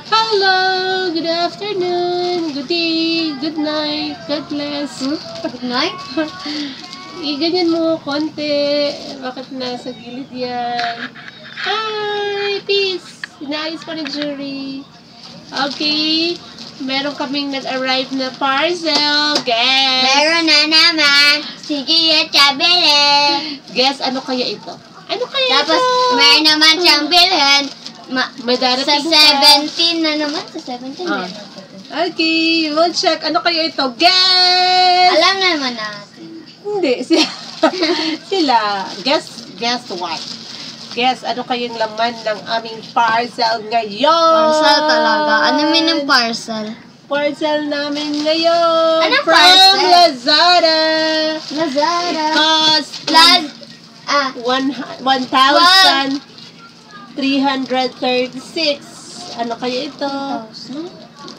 Hello! Good afternoon! Good day! Good night! God bless! Good night? Iganyan mo konti. Bakit nasa gilid yan? Hi! Peace! Inaayos pa ni Jury. Okay. Meron kaming nag-arrive na parcel. Guess! Meron na naman. Sige at sabili. Guess, ano kaya ito? Ano kaya Tapos, ito? meron naman siyang bilhin. May Sa darating 17 na naman. Sa 17 Ah. na. Okay, we'll check. Ano kaya ito? Guess! Alam naman natin. Hindi, sila. Guess what? Guess, ano kayang laman ng aming parcel ngayon? Parcel talaga. Ano mean ng parcel? Parcel namin ngayon. Anong from parcel? Lazada. Lazada. Cost Ah. 1,336. Ano kaya ito? 1,000?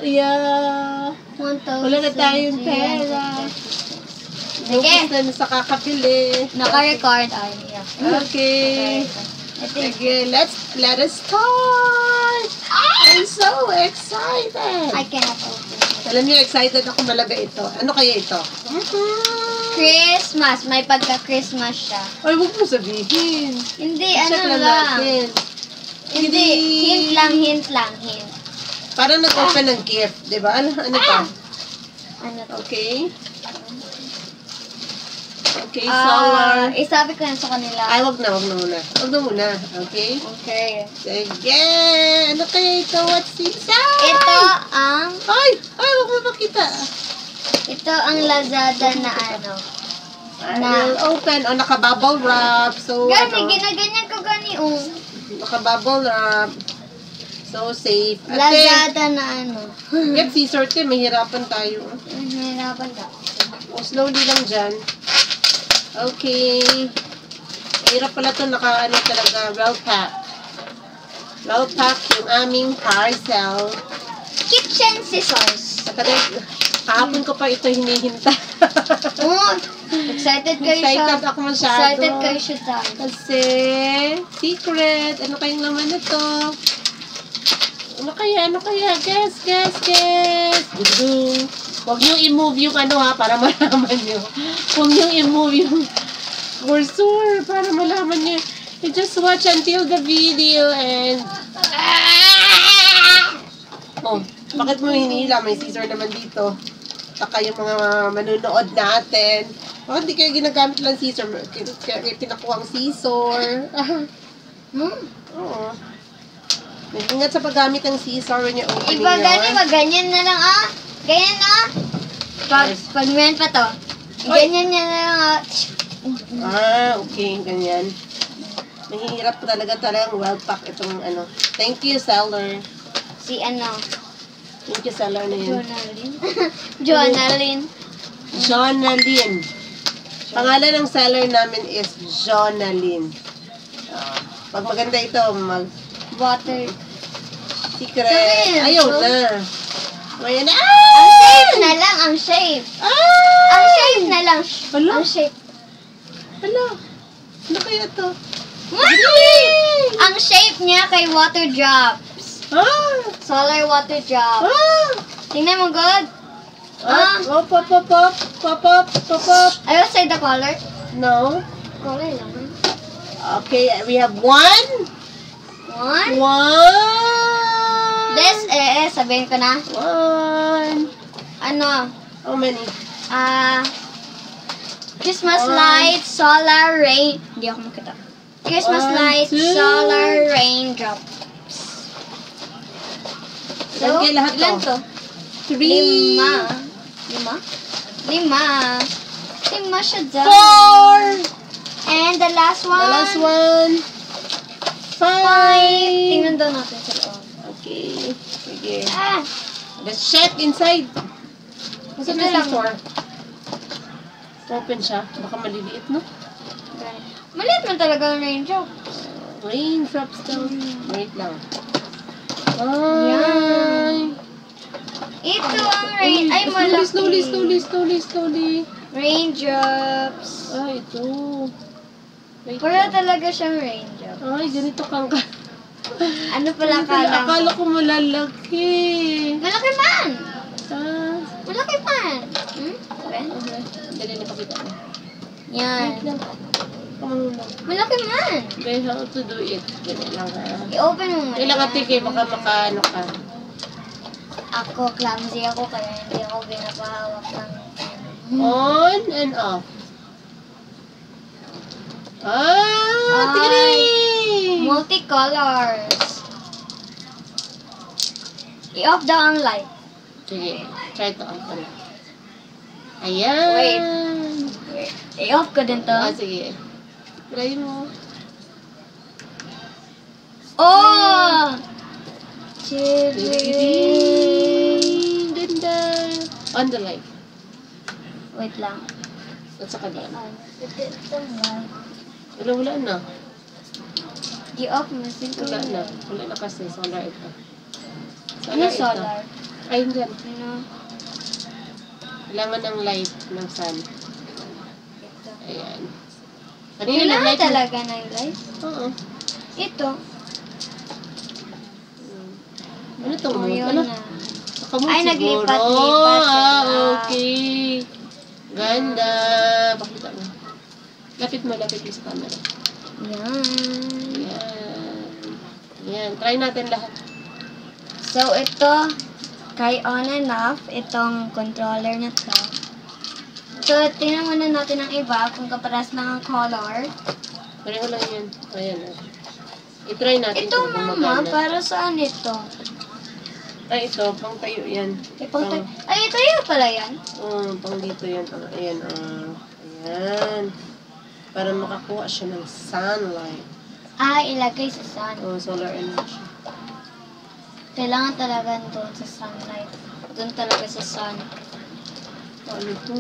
Yeah. 1,000. Wala na tayong pera. Sige. Lubos na sa kakabili. Naka-record. Ay, yeah. Okay. Okay. Okay, let us start. I'm so excited. I cannot open it. Alam niyo, excited ako malaga ito. Ano kaya ito? Christmas. May pagka-Christmas siya. Ay, huwag mo sabihin. Hindi, Check ano lang lang. natin. Hindi, hint lang. Parang nag-open ng gift, di ba? Ano to? Ano to? Okay. Okay, solar. Isabi ko yan sa kanila. Ay, wag na muna. Wag na muna. Okay? Okay. Sige. Ano kaya ito? What's inside? Ito ang wag mo makita. Lazada na ano. We'll open. Oh, naka-bubble wrap. So, Ginaganyan ko oh. naka-bubble wrap. So, safe. Lazada na ano. Get scissor te. Mahirapan tayo. Hirapan ka. O, slowly lang dyan. Okay. Hirap pala ito. Naka-ano talaga. Well-packed. Well-packed yung aming parcel. Kitchen scissors. Kahapon ko pa ito hinihinta. Oh, excited kayo siya. Excited ako masyado. Excited kayo siya tayo. Kasi, secret. Ano kayong laman na to? Ano kaya? Guess. Dudung. Huwag niyong i-move yung ano ha, para malaman niyo. Huwag niyong i-move yung cursor, para malaman niyo. You just watch until the video and... Oh, bakit mo hinila? May scissor naman dito. Saka yung mga manunood natin. Bakit di kayo ginagamit lang scissor? Kaya pinakuha ang scissor. Oo. Ingat sa paggamit ng scissor when you're opening Iba ganyan na lang Ganyan Pag meron pa to. Ganyan na lang Okay, ganyan. Mahirap talagang well-pack itong ano. Thank you, seller. Si ano? Thank you, seller na yun. Jonalyn. Pangalan ng seller namin is Jonalyn. Pag maganda ito, Water. secret. Sabihin, Ayaw so? na. Ayan na. Ang shape na lang, ang shape. Ang shape na lang. Hala? Ang shape. Hala. Ano kaya ito? Ang shape niya kay water drops. Solar water drops. Tingnan mo, good. Pop. I will say the color. No. Color lang. Okay, we have one. This sabihin ko na. One. Ano? How many? Christmas One. lights, solar rain. Hindi ako makita. Christmas One, lights, two. solar raindrops. Ilan kayo lahat ilan to? to? 3. Lima siya dyan. 4. And the last one. The last one. 5. Tingnan daw natin sa loob. Okay. Sige. Let's check inside. Kasi Ito may lang. store. Open siya. Baka maliliit, no? Maliit man talaga ang raindrop. Raindrops daw. Wait lang. Yan. Ito ang rain. Ay, malaki. Slowly. Raindrops. Ito. Wait Wala lang. talaga siyang raindrop. Ay, ganito kang Ano pala Akala ko malalaki. Malaki man! Ah, Malaki man! Hmm? Ben? okay. Dali na pakita mo. Yan. Wait lang. Come on. Malaki man! Okay, how to do it? Ganyan lang ha. I-open mo muna. Kailangan tigay, baka makaano ka. Ako, clumsy ako, kaya hindi ako pinapahawak ng On and off. Ah, tigay! Multicolors. I-off daw ang light. Sige, try to off na. Ayan. Wait. I-off ko din to. Ah, sige. Try mo. Oh! Ding, ganda. On the light. Wait lang. At sa kabila. On. Wala na. I-off mo. Wala na. Wala na kasi. Solar ito. Ano ito. solar? Ay, hindi. Ano? Kailangan ng light ng sun. Ito. Ayan. Kailangan talaga ng light? Oo. Ito. Ano to? Oh, yun Ano? na. Nakamove Ay, siguro. naglipat-lipat sila. Okay. Ganda. Pakita mo. Lapit mo sa camera. Yan. Ayan. Ayan. Try natin lahat. So, ito, kay on and off, itong controller na to. So, tingnan muna natin ang iba kung kaparas lang ang color. Pareho lang yan. Ayan. I-try natin. Ito, kung mama, gumagana. para saan ito? Ay, ito. Pang tayo yan. Ay, ito yun pala yan. Pang dito yan. Ayan. Ayan. Para makakuha siya ng sunlight. Ah, ilagay sa sun. Solar energy. Kailangan talaga doon sa sunlight. Doon talaga sa sun. Ano ito?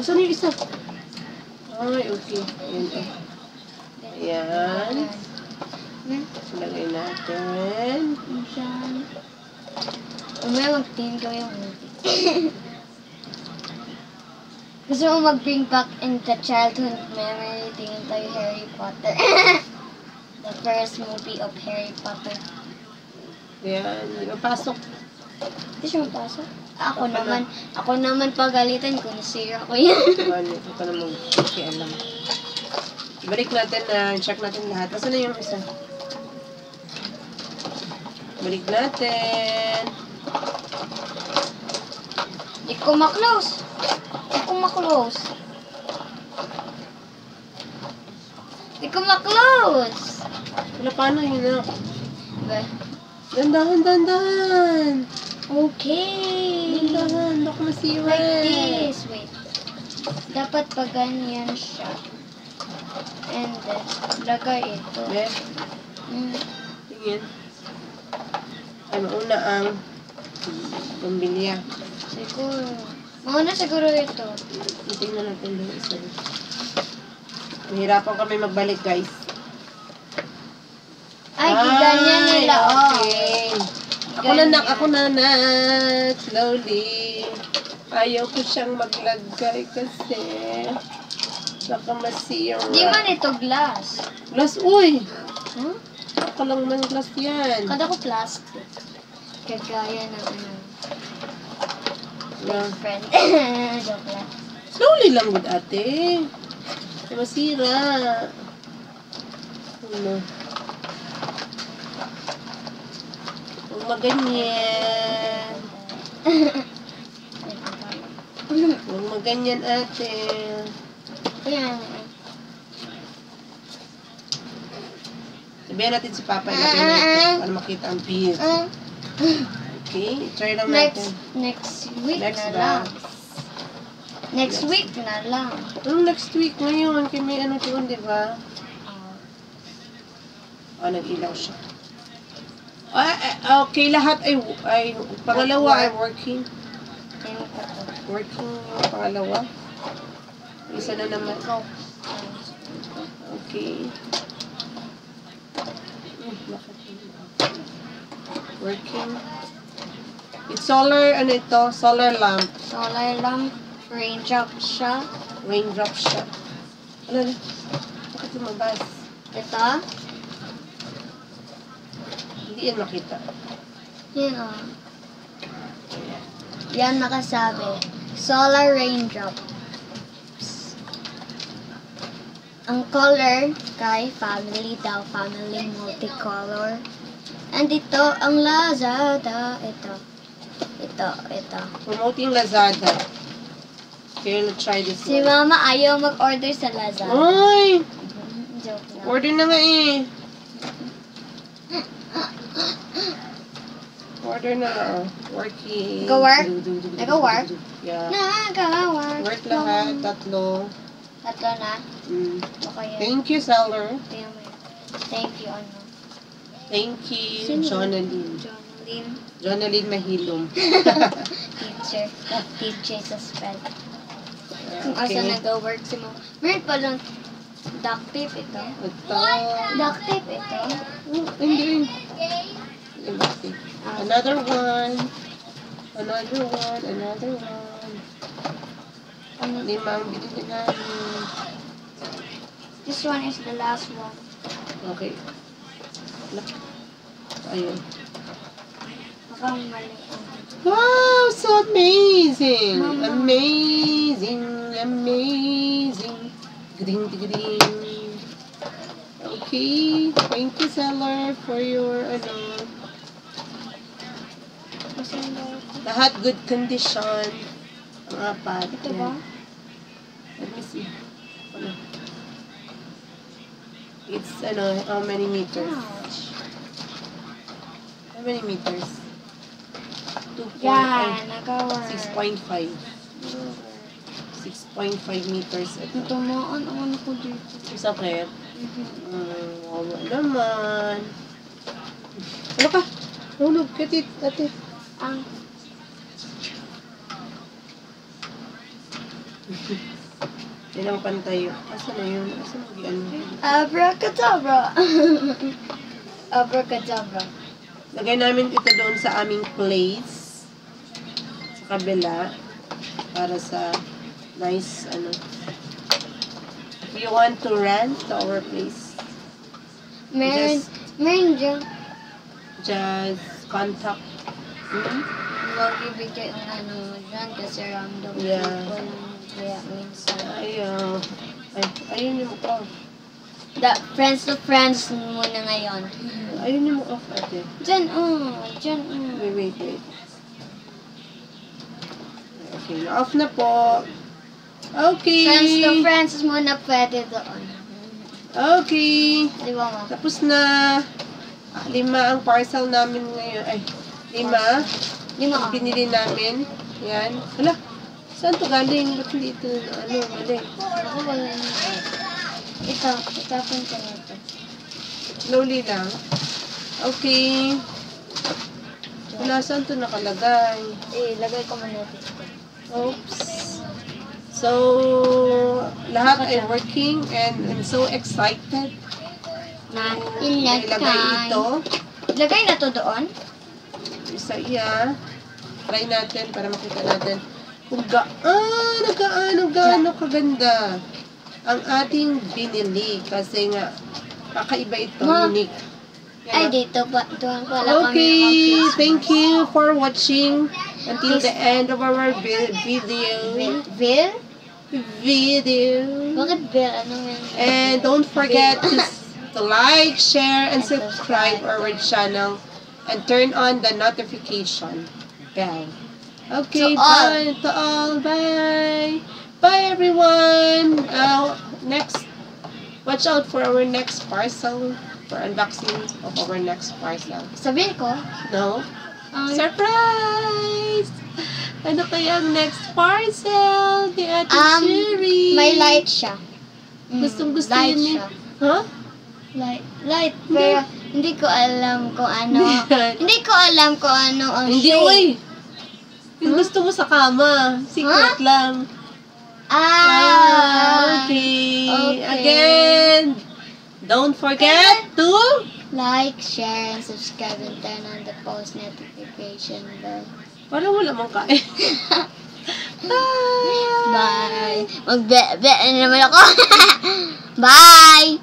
Saan yung isa? Ay, okay. Ayan. Ayan. Lagay natin. Diyan. Umaya mag-team ko yung movie. Gusto mo mag-bring back in the childhood memory, tingin tayo Harry Potter. The first movie of Harry Potter. Ayan. Pasok. Hindi siya mapasok. Ako naman pagalitan kung nasira ko yan. Ano, ito ka naman alam. Balik natin na, check natin lahat. Nasaan na yung isa? Balik natin. Di ko ma-close. Wala, paano yun na? Ba? Dandahan. Okay. Dandahan, baka masiwa. Like this. Wait. Dapat pag ganyan siya. And then, lagay ito. Be, tingin. Ay, mauna ang pambilya. Siguro. Mauna siguro ito. Tingnan natin yung isa. Mahirapan kami magbalik, guys. Ay, ganyan nila. Okay. Ako na, nak. Slowly. Ayaw ko siyang maglagay kasi baka masira. Di man ito glass. Glass, uy! Huh? Ako lang ng glass yan. Kada ko plastic. Kagaya ng Yeah. friend. Joke lang. Slowly lang, good ate. Masira. Ano? Huwag maganyan. Huwag maganyan, ate. Ayan. Sabihan natin si Papa, ilagay na ito para makita ang view. Okay, try lang natin. Next week Next na ba? lang. Next week na lang. Next week ngayon, kaya may ano doon, di ba? Nag-ilaw siya. Okay, lahat ay pangalawa ay working. Ayun pa to. Working yung pangalawa. Isa na naman. Ikaw. Okay. Working. It's solar, ano ito? Solar lamp. Solar lamp. Raindrop siya. Raindrop siya. Ano? Bakit lumabas? Ito. Hindi yan makita. Yan o. Yan nakasabi. Solar raindrops. Ang color kay family daw. Family multicolor. And ito ang Lazada. Ito. Promoting Lazada. Okay, let's try this Si one. Mama ayaw mag-order sa Lazada. Ay! Joke lang. Order na nga eh. Order na nga. Working. Nag-work? Nag-work? Yeah. Nagawa. Work lahat. Tatlo. Tatlo na. Okay yun. Thank you, seller. Tingnan mo yun. Thank you, ano. Thank you, Sino? Jonalyn. Jonalyn. Jonalyn Mahilom. Teacher sa spell. Kung asa Okay. nag-work si Mama. Meron pa lang duct tape ito. Ito. Duct tape ito. Oh, hindi. Another one. Another one. Another one. Ano? Limang binili namin. This one is the last one. Okay. Ayun. Baka mali. Wow, so amazing! Mama. Amazing, amazing. Gring, gring. Okay, thank you, seller, for your, lahat good condition. Ang apat. Ito Yan. ba? Let me see. It's, how many meters? Ouch. How many meters? 2.5. Yan, nag-work. 6.5. 6.5 meters. Ito. Tumaan ang ano ko dito. Sakit. Wala naman. Ano ka? Hulog. Katit. Ate. Ang Yan ang pantay. Asa na yun? Asa na yun? abracadabra. Abracadabra. Lagay namin ito doon sa aming place. Sa kabila. Para sa nice, If you want to rent to our place, Meron dyan. just contact me. Magbibigay ang ano dyan kasi random Yeah. people. Kaya minsan. Ayun yung off. Friends to friends muna ngayon. Ayun yung off, ate. Dyan, dyan, Wait. Okay, off na po. Okay. Friends to friends muna pwede doon. Okay. Di ba, Ma? Tapos na. 5 ang parcel namin ngayon. Ay, 5. Di mo, Binili namin. Yan. Hala, saan to galing? Ba't hindi ito, mali? Ako wala na. Ito, itapon ko na ito. Slowly lang. Okay. Wala, saan to nakalagay? Lagay ko muna dito. Oops. So, lahat ay working and I'm so excited Na ilagay ito. Lagay na to doon? Isa iya. Try natin para makita natin kung gaano kaganda ang ating binili kasi nga kakaiba ito, Ma. unique. Ay, Yan. dito pa. Doon pala kami Okay, mag-Christmas. thank you for watching until the end of our video. Bill? Video. Bakit Bill? Ano yan? And don't forget to like, share, and subscribe our channel and turn on the notification bell. Okay, To all. bye to all. Bye. Bye everyone. Watch out for our next parcel, for unboxing of our next parcel. Sabihin ko? No? Surprise! Ano kaya ang next parcel ni Ate Sherry? May light siya. Gustong-gusto light yun siya. Huh? Light. Pero hindi ko alam kung ano. Hindi ko alam kung ano ang Hindi, shade. oy! Yung gusto mo sa kama. Secret lang. Okay. Okay. Again, don't forget to... Like, share, and subscribe, and turn on the post notification bell. Parang wala mong kain. Bye! Magbe-be na naman ako. Bye!